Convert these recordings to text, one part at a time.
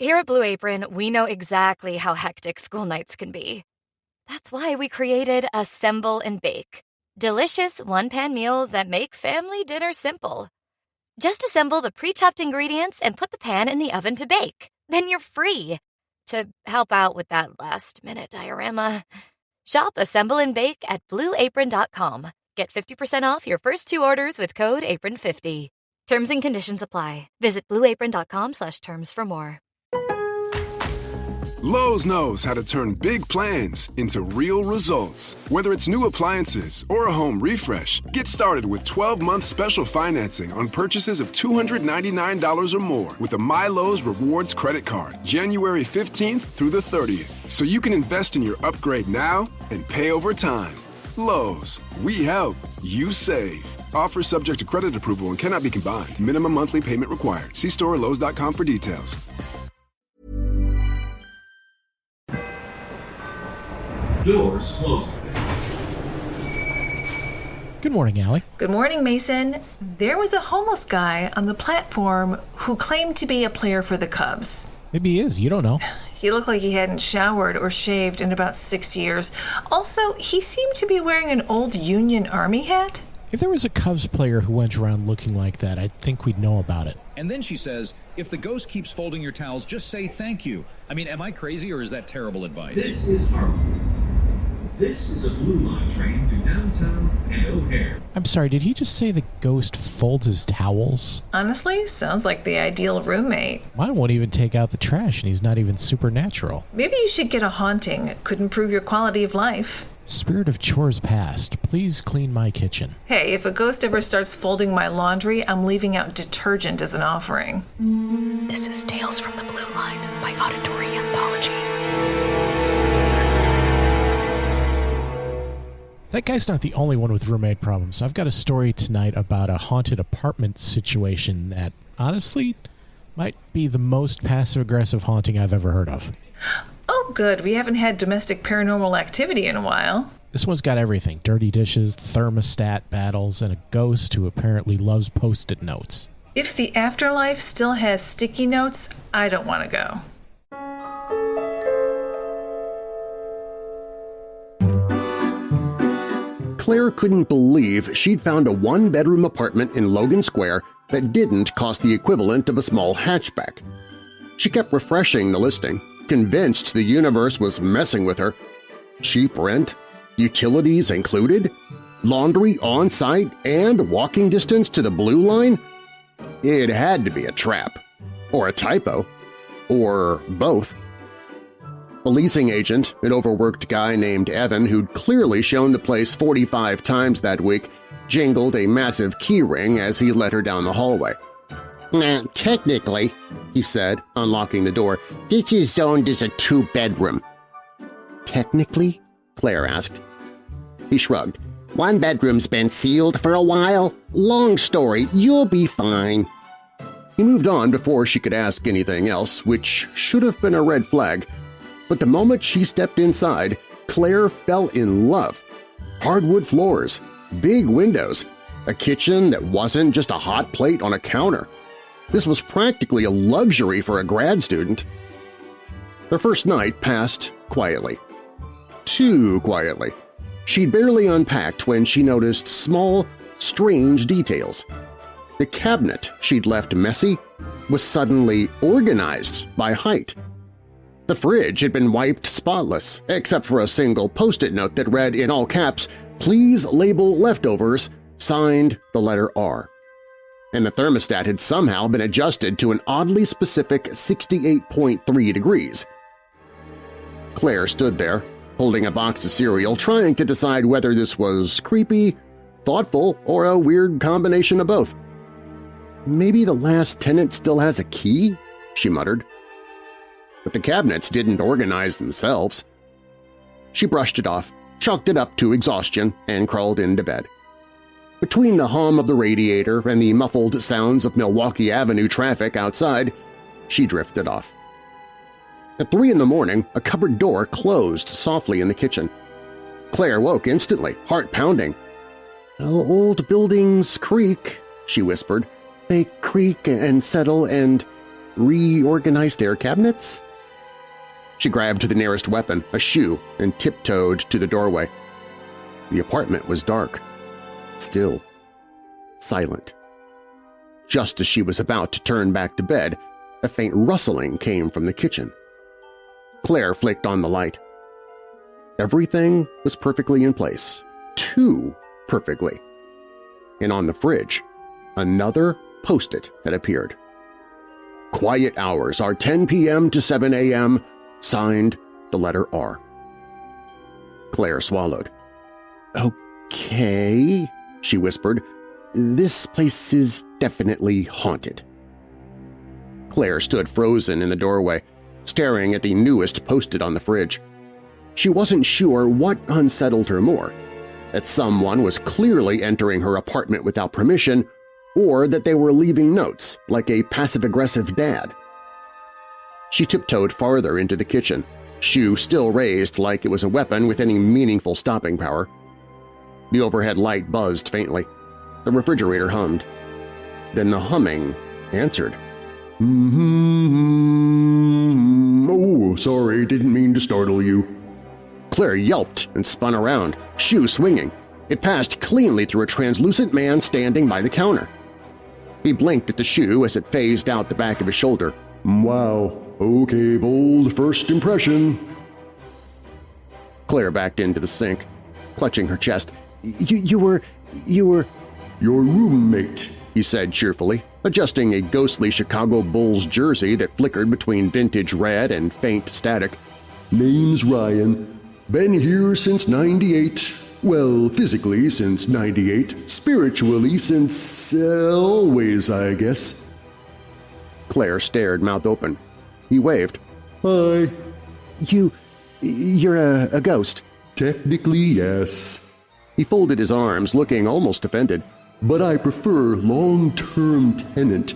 Here at Blue Apron, we know exactly how hectic school nights can be. That's why we created Assemble and Bake. Delicious one-pan meals that make family dinner simple. Just assemble the pre-chopped ingredients and put the pan in the oven to bake. Then you're free to help out with that last-minute diorama. Shop Assemble and Bake at blueapron.com. Get 50% off your first 2 orders with code APRON50. Terms and conditions apply. Visit blueapron.com/terms for more. Lowe's knows how to turn big plans into real results. Whether it's new appliances or a home refresh, get started with 12-month special financing on purchases of $299 or more with a MyLowe's Rewards credit card, January 15th through the 30th. So you can invest in your upgrade now and pay over time. Lowe's, we help, you save. Offer subject to credit approval and cannot be combined. Minimum monthly payment required. See store or Lowe's.com for details. Doors closing. Good morning, Allie. Good morning, Mason. There was a homeless guy on the platform who claimed to be a player for the Cubs. Maybe he is. You don't know. He looked like he hadn't showered or shaved in about 6 years. Also, he seemed to be wearing an old Union Army hat. If there was a Cubs player who went around looking like that, I think we'd know about it. And then she says, if the ghost keeps folding your towels, just say thank you. I mean, am I crazy or is that terrible advice? This is Harlem. This is a Blue Line train to downtown and O'Hare. I'm sorry, did he just say the ghost folds his towels? Honestly, sounds like the ideal roommate. Mine won't even take out the trash, and he's not even supernatural. Maybe you should get a haunting. It could improve your quality of life. Spirit of chores past, please clean my kitchen. Hey, if a ghost ever starts folding my laundry, I'm leaving out detergent as an offering. This is Tales from the Blue Line, my auditory anthology. That guy's not the only one with roommate problems. I've got a story tonight about a haunted apartment situation that, honestly, might be the most passive-aggressive haunting I've ever heard of. Oh, good. We haven't had domestic paranormal activity in a while. This one's got everything. Dirty dishes, thermostat battles, and a ghost who apparently loves Post-it notes. If the afterlife still has sticky notes, I don't want to go. Claire couldn't believe she'd found a one-bedroom apartment in Logan Square that didn't cost the equivalent of a small hatchback. She kept refreshing the listing, convinced the universe was messing with her. Cheap rent, utilities included, laundry on-site, and walking distance to the Blue Line? It had to be a trap. Or a typo. Or both. A leasing agent, an overworked guy named Evan who'd clearly shown the place 45 times that week, jingled a massive keyring as he led her down the hallway. Technically, he said, unlocking the door, this is zoned as a 2-bedroom. Technically? Claire asked. He shrugged. One bedroom's been sealed for a while. Long story, you'll be fine. He moved on before she could ask anything else, which should have been a red flag. But the moment she stepped inside, Claire fell in love. Hardwood floors, big windows, a kitchen that wasn't just a hot plate on a counter. This was practically a luxury for a grad student. Their first night passed quietly. Too quietly. She'd barely unpacked when she noticed small, strange details. The cabinet she'd left messy was suddenly organized by height. The fridge had been wiped spotless, except for a single Post-it note that read in all caps, "Please label leftovers," signed the letter R. And the thermostat had somehow been adjusted to an oddly specific 68.3 degrees. Claire stood there, holding a box of cereal, trying to decide whether this was creepy, thoughtful, or a weird combination of both. "Maybe the last tenant still has a key?" she muttered. But the cabinets didn't organize themselves. She brushed it off, chalked it up to exhaustion, and crawled into bed. Between the hum of the radiator and the muffled sounds of Milwaukee Avenue traffic outside, she drifted off. At 3 in the morning, a cupboard door closed softly in the kitchen. Claire woke instantly, heart pounding. "Old buildings creak," she whispered. "They creak and settle and reorganize their cabinets? She grabbed the nearest weapon, a shoe, and tiptoed to the doorway. The apartment was dark, still, silent. Just as she was about to turn back to bed, a faint rustling came from the kitchen. Claire flicked on the light. Everything was perfectly in place, too perfectly. And on the fridge, another Post-it had appeared. Quiet hours are 10 p.m. to 7 a.m., signed the letter R. Claire swallowed. "Okay," she whispered. "This place is definitely haunted." Claire stood frozen in the doorway, staring at the newest Post-it on the fridge. She wasn't sure what unsettled her more, that someone was clearly entering her apartment without permission, or that they were leaving notes like a passive-aggressive dad. She tiptoed farther into the kitchen, shoe still raised like it was a weapon with any meaningful stopping power. The overhead light buzzed faintly. The refrigerator hummed. Then the humming answered. Oh, sorry, didn't mean to startle you." Claire yelped and spun around, shoe swinging. It passed cleanly through a translucent man standing by the counter. He blinked at the shoe as it phased out the back of his shoulder. "Wow, okay, bold first impression." Claire backed into the sink, clutching her chest. You were… "Your roommate," he said cheerfully, adjusting a ghostly Chicago Bulls jersey that flickered between vintage red and faint static. "Name's Ryan. Been here since '98. Well, physically since '98, spiritually since… always, I guess." Claire stared, mouth open. He waved. "Hi." You're a ghost." "Technically, yes." He folded his arms, looking almost offended. "But I prefer long-term tenant.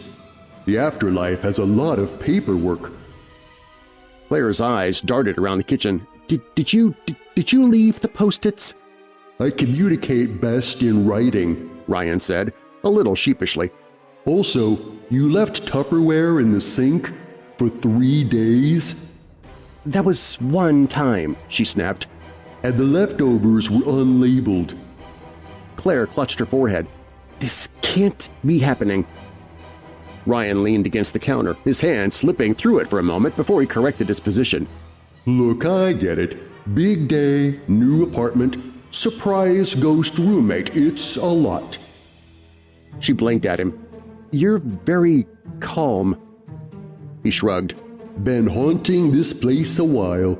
The afterlife has a lot of paperwork." Claire's eyes darted around the kitchen. Did you leave the Post-its?" "I communicate best in writing," Ryan said, a little sheepishly. "Also, you left Tupperware in the sink for 3 days?" "That was one time," she snapped. "And the leftovers were unlabeled." Claire clutched her forehead. "This can't be happening." Ryan leaned against the counter, his hand slipping through it for a moment before he corrected his position. "Look, I get it. Big day, new apartment, surprise ghost roommate. It's a lot." She blinked at him. "You're very calm." He shrugged. "Been haunting this place a while.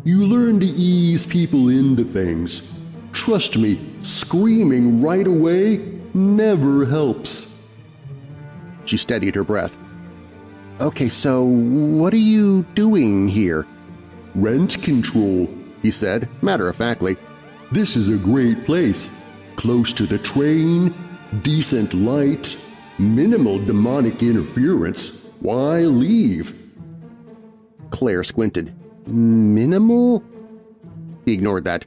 You learn to ease people into things. Trust me, screaming right away never helps." She steadied her breath. "Okay, so what are you doing here?" "Rent control," he said, matter-of-factly. "This is a great place. Close to the train, decent light, minimal demonic interference. Why leave?" Claire squinted. "Minimal?" He ignored that.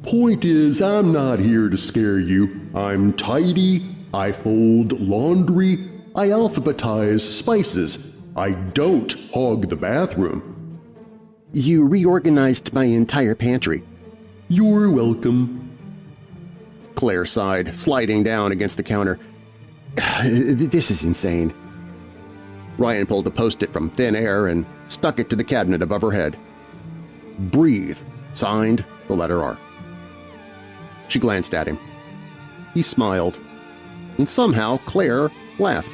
"Point is, I'm not here to scare you. I'm tidy, I fold laundry, I alphabetize spices. I don't hog the bathroom." "You reorganized my entire pantry." "You're welcome." Claire sighed, sliding down against the counter. "This is insane." Ryan pulled a Post-it from thin air and stuck it to the cabinet above her head. "Breathe," signed the letter R. She glanced at him. He smiled, and somehow Claire laughed.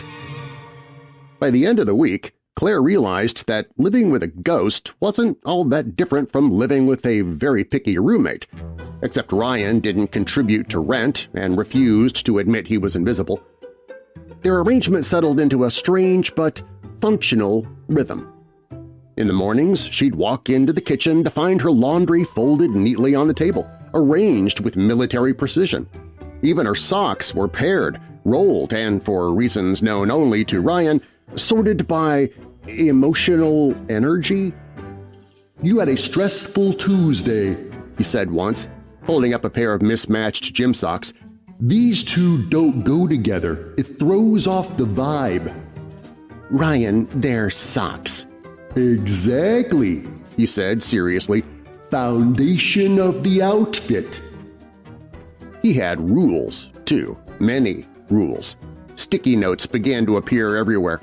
By the end of the week, Claire realized that living with a ghost wasn't all that different from living with a very picky roommate, except Ryan didn't contribute to rent and refused to admit he was invisible. Their arrangement settled into a strange but functional rhythm. In the mornings, she'd walk into the kitchen to find her laundry folded neatly on the table, arranged with military precision. Even her socks were paired, rolled, and, for reasons known only to Ryan, sorted by emotional energy. "You had a stressful Tuesday," he said once, holding up a pair of mismatched gym socks. "These two don't go together. It throws off the vibe." Ryan, they're socks." "Exactly," he said seriously. "Foundation of the outfit." He had rules, too. Many rules. Sticky notes began to appear everywhere.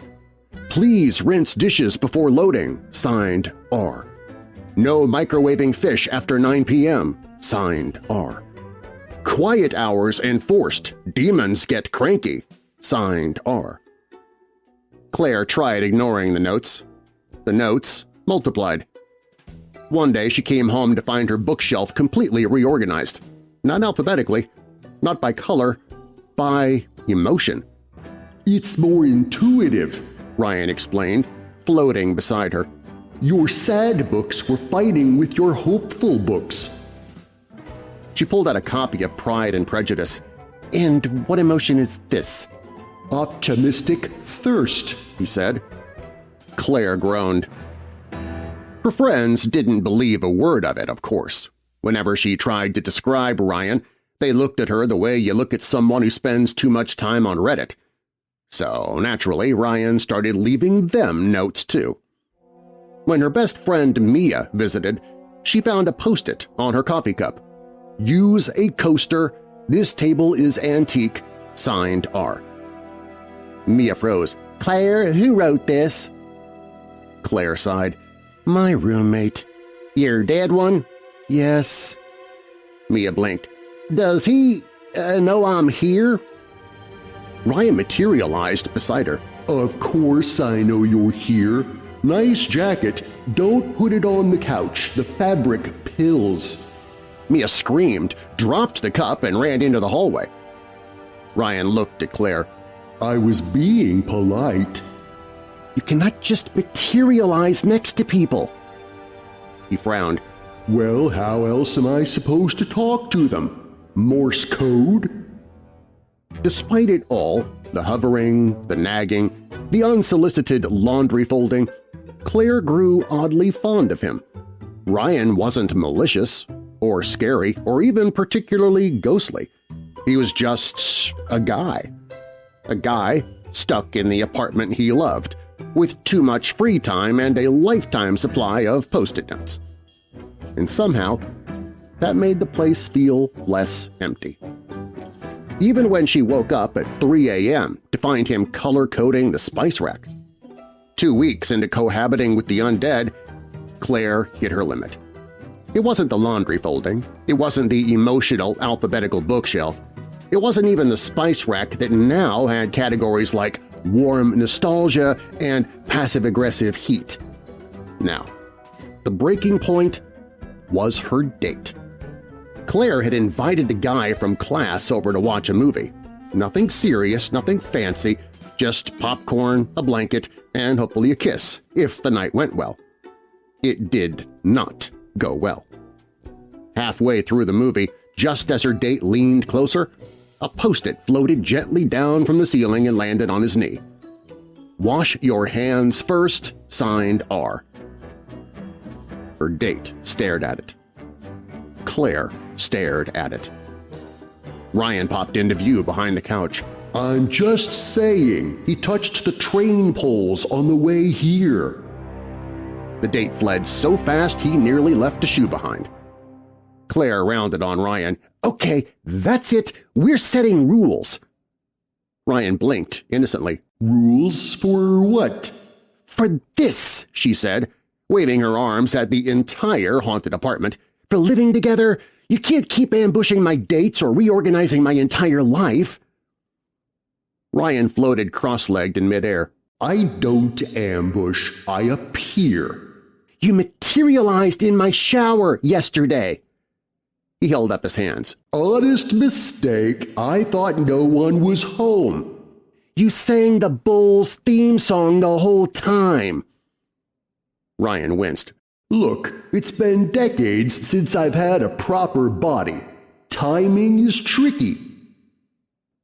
"Please rinse dishes before loading," signed R. "No microwaving fish after 9 p.m., signed R. "Quiet hours enforced. Demons get cranky," signed R. Claire tried ignoring the notes. The notes multiplied. One day she came home to find her bookshelf completely reorganized. Not alphabetically, not by color, by emotion. "It's more intuitive," Ryan explained, floating beside her. "Your sad books were fighting with your hopeful books." She pulled out a copy of Pride and Prejudice. "And what emotion is this?" "Optimistic thirst," he said. Claire groaned. Her friends didn't believe a word of it, of course. Whenever she tried to describe Ryan, they looked at her the way you look at someone who spends too much time on Reddit. So, naturally, Ryan started leaving them notes too. When her best friend Mia visited, she found a Post-it on her coffee cup. "Use a coaster. This table is antique. Signed R." Mia froze. "Claire, who wrote this?" Claire sighed. "My roommate." "Your dead one?" "Yes." Mia blinked. "Does he know I'm here?" Ryan materialized beside her. "Of course I know you're here. Nice jacket. Don't put it on the couch. The fabric pills." Mia screamed, dropped the cup, and ran into the hallway. Ryan looked at Claire. "I was being polite." "You cannot just materialize next to people." He frowned. "Well, how else am I supposed to talk to them? Morse code?" Despite it all, the hovering, the nagging, the unsolicited laundry folding, Claire grew oddly fond of him. Ryan wasn't malicious, or scary, or even particularly ghostly. He was just a guy. A guy stuck in the apartment he loved, with too much free time and a lifetime supply of Post-it notes. And somehow, that made the place feel less empty. Even when she woke up at 3 a.m. to find him color-coding the spice rack. 2 weeks into cohabiting with the undead, Claire hit her limit. It wasn't the laundry folding. It wasn't the emotional alphabetical bookshelf. It wasn't even the spice rack that now had categories like warm nostalgia and passive-aggressive heat. Now, the breaking point was her date. Claire had invited a guy from class over to watch a movie. Nothing serious, nothing fancy, just popcorn, a blanket, and hopefully a kiss, if the night went well. It did not go well. Halfway through the movie, just as her date leaned closer, a Post-it floated gently down from the ceiling and landed on his knee. "Wash your hands first," signed R. Her date stared at it. Claire stared at it. Ryan popped into view behind the couch. "I'm just saying, he touched the train poles on the way here." The date fled so fast he nearly left a shoe behind. Claire rounded on Ryan. "Okay, that's it. We're setting rules." Ryan blinked innocently. "Rules for what?" "For this," she said, waving her arms at the entire haunted apartment. "For living together, you can't keep ambushing my dates or reorganizing my entire life." Ryan floated cross-legged in midair. "I don't ambush, I appear." "You materialized in my shower yesterday." He held up his hands. "Honest mistake. I thought no one was home." "You sang the Bulls theme song the whole time." Ryan winced. "Look, it's been decades since I've had a proper body. Timing is tricky."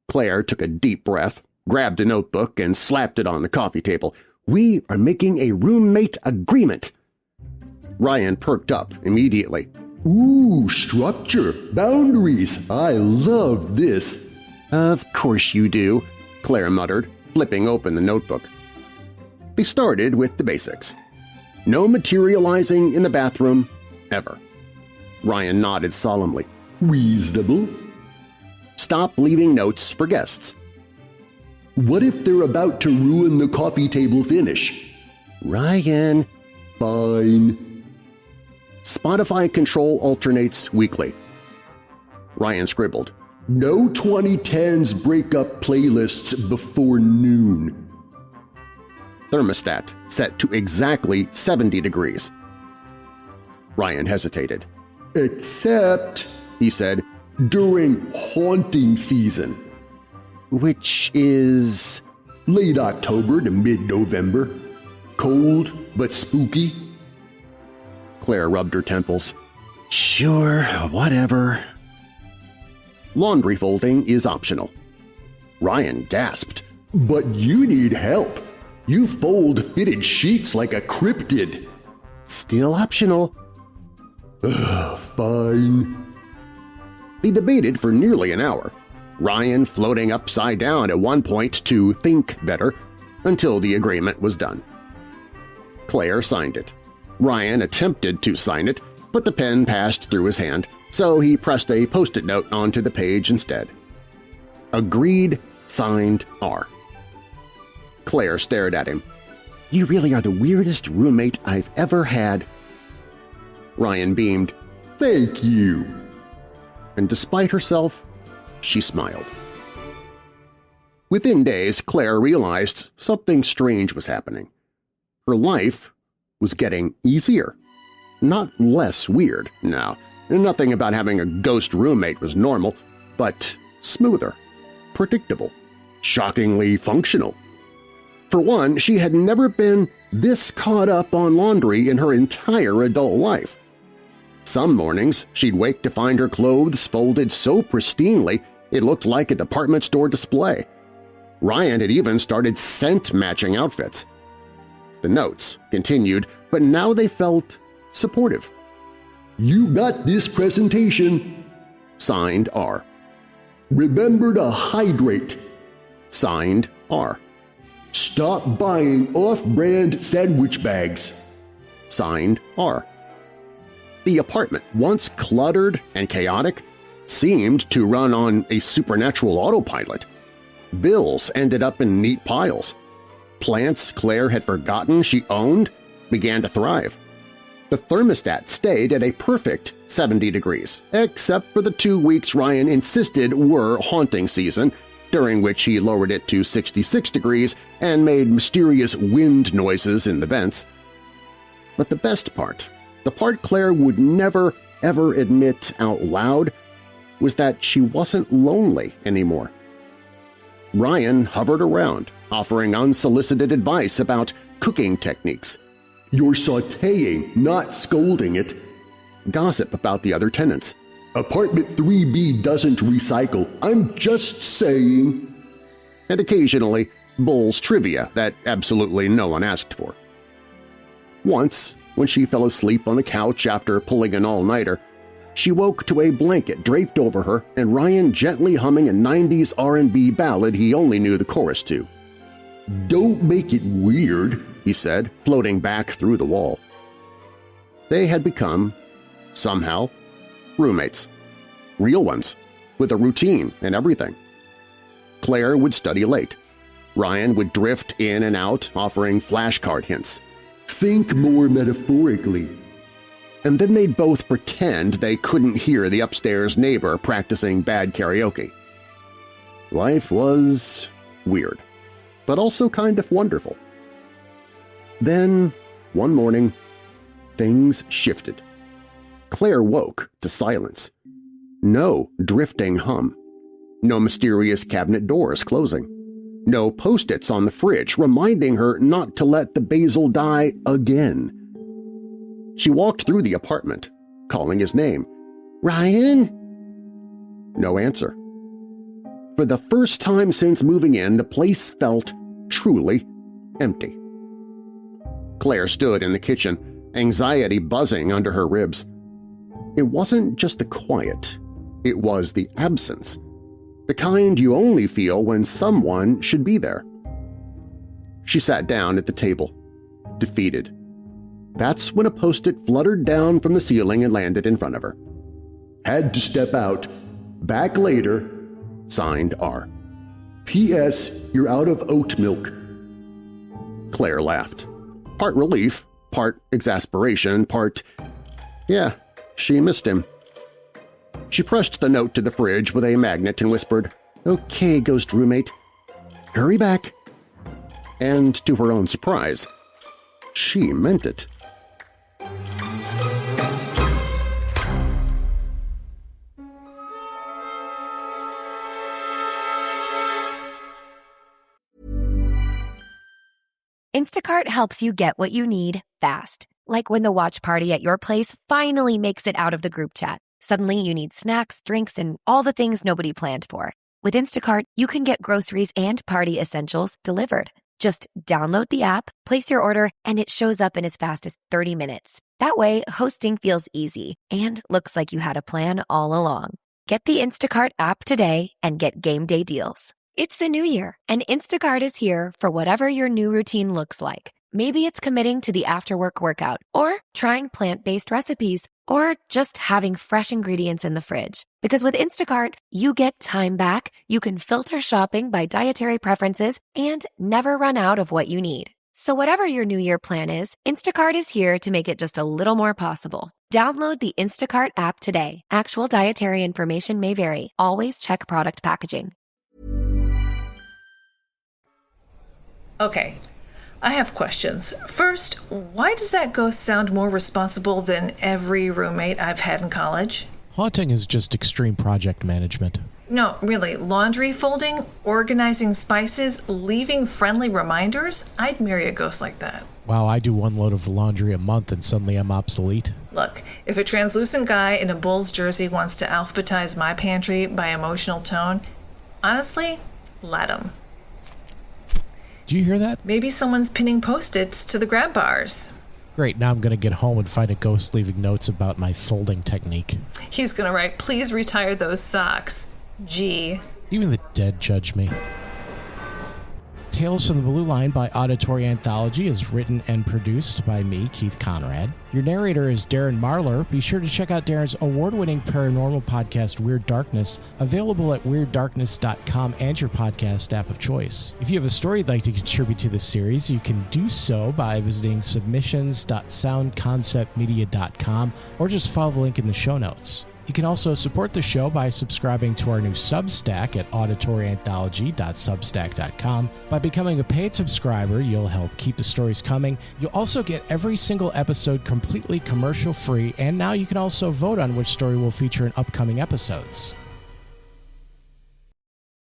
Claire took a deep breath, grabbed a notebook, and slapped it on the coffee table. "We are making a roommate agreement." Ryan perked up immediately. "Ooh, structure, boundaries. I love this." "Of course you do," Claire muttered, flipping open the notebook. They started with the basics. No materializing in the bathroom, ever. Ryan nodded solemnly. Reasonable. Stop leaving notes for guests. What if they're about to ruin the coffee table finish? Ryan. Fine. Spotify control alternates weekly. Ryan scribbled. No 2010s breakup playlists before noon. Thermostat set to exactly 70 degrees. Ryan hesitated. Except, he said, during haunting season. Which is… late October to mid-November. Cold but spooky. Claire rubbed her temples. Sure, whatever. Laundry folding is optional. Ryan gasped. But you need help. You fold fitted sheets like a cryptid. Still optional. Fine. They debated for nearly an hour, Ryan floating upside down at one point to think better, until the agreement was done. Claire signed it. Ryan attempted to sign it, but the pen passed through his hand, so he pressed a Post-it note onto the page instead. Agreed, signed, R. Claire stared at him. You really are the weirdest roommate I've ever had. Ryan beamed. Thank you. And despite herself, she smiled. Within days, Claire realized something strange was happening. Her life was getting easier, not less weird. No, nothing about having a ghost roommate was normal, but smoother, predictable, shockingly functional. For one, she had never been this caught up on laundry in her entire adult life. Some mornings, she'd wake to find her clothes folded so pristinely it looked like a department store display. Ryan had even started scent-matching outfits. The notes continued, but now they felt supportive. You got this presentation. Signed, R. Remember to hydrate. Signed, R. Stop buying off-brand sandwich bags. Signed, R. The apartment, once cluttered and chaotic, seemed to run on a supernatural autopilot. Bills ended up in neat piles. Plants Claire had forgotten she owned began to thrive. The thermostat stayed at a perfect 70 degrees, except for the 2 weeks Ryan insisted were haunting season, during which he lowered it to 66 degrees and made mysterious wind noises in the vents. But the best part, the part Claire would never, ever admit out loud, was that she wasn't lonely anymore. Ryan hovered around, offering unsolicited advice about cooking techniques. You're sautéing, not scolding it. Gossip about the other tenants. Apartment 3B doesn't recycle. I'm just saying. And occasionally, Bull's trivia that absolutely no one asked for. Once, when she fell asleep on the couch after pulling an all-nighter, she woke to a blanket draped over her and Ryan gently humming a 90s R&B ballad he only knew the chorus to. Don't make it weird, he said, floating back through the wall. They had become, somehow, roommates. Real ones, with a routine and everything. Claire would study late. Ryan would drift in and out, offering flashcard hints. Think more metaphorically. And then they'd both pretend they couldn't hear the upstairs neighbor practicing bad karaoke. Life was weird, but also kind of wonderful. Then, one morning, things shifted. Claire woke to silence. No drifting hum. No mysterious cabinet doors closing. No Post-its on the fridge reminding her not to let the basil die again. She walked through the apartment, calling his name. "Ryan?" No answer. For the first time since moving in, the place felt truly empty. Claire stood in the kitchen, anxiety buzzing under her ribs. It wasn't just the quiet, it was the absence, the kind you only feel when someone should be there. She sat down at the table, defeated. That's when a Post-it fluttered down from the ceiling and landed in front of her. Had to step out. Back later. Signed R. P.S. You're out of oat milk. Claire laughed. Part relief, part exasperation, part… yeah, she missed him. She pressed the note to the fridge with a magnet and whispered, "Okay, ghost roommate. Hurry back." And to her own surprise, she meant it. Instacart helps you get what you need fast. Like when the watch party at your place finally makes it out of the group chat. Suddenly you need snacks, drinks, and all the things nobody planned for. With Instacart, you can get groceries and party essentials delivered. Just download the app, place your order, and it shows up in as fast as 30 minutes. That way, hosting feels easy and looks like you had a plan all along. Get the Instacart app today and get game day deals. It's the new year, and Instacart is here for whatever your new routine looks like. Maybe it's committing to the after-work workout, or trying plant-based recipes, or just having fresh ingredients in the fridge. Because with Instacart, you get time back, you can filter shopping by dietary preferences, and never run out of what you need. So whatever your New Year plan is, Instacart is here to make it just a little more possible. Download the Instacart app today. Actual dietary information may vary. Always check product packaging. Okay, I have questions. First, why does that ghost sound more responsible than every roommate I've had in college? Haunting is just extreme project management. No, really, laundry folding, organizing spices, leaving friendly reminders? I'd marry a ghost like that. Wow, I do one load of laundry a month and suddenly I'm obsolete. Look, if a translucent guy in a Bulls jersey wants to alphabetize my pantry by emotional tone, honestly, let him. Did you hear that? Maybe someone's pinning Post-its to the grab bars. Great, now I'm going to get home and find a ghost leaving notes about my folding technique. He's going to write, "Please retire those socks. G." Even the dead judge me. Tales from the Blue Line by Auditory Anthology is written and produced by me, Keith Conrad. Your narrator is Darren Marlar. Be sure to check out Darren's award-winning paranormal podcast, Weird Darkness, available at weirddarkness.com and your podcast app of choice. If you have a story you'd like to contribute to this series, you can do so by visiting submissions.soundconceptmedia.com or just follow the link in the show notes. You can also support the show by subscribing to our new Substack at auditoryanthology.substack.com. By becoming a paid subscriber, you'll help keep the stories coming. You'll also get every single episode completely commercial-free, and now you can also vote on which story will feature in upcoming episodes.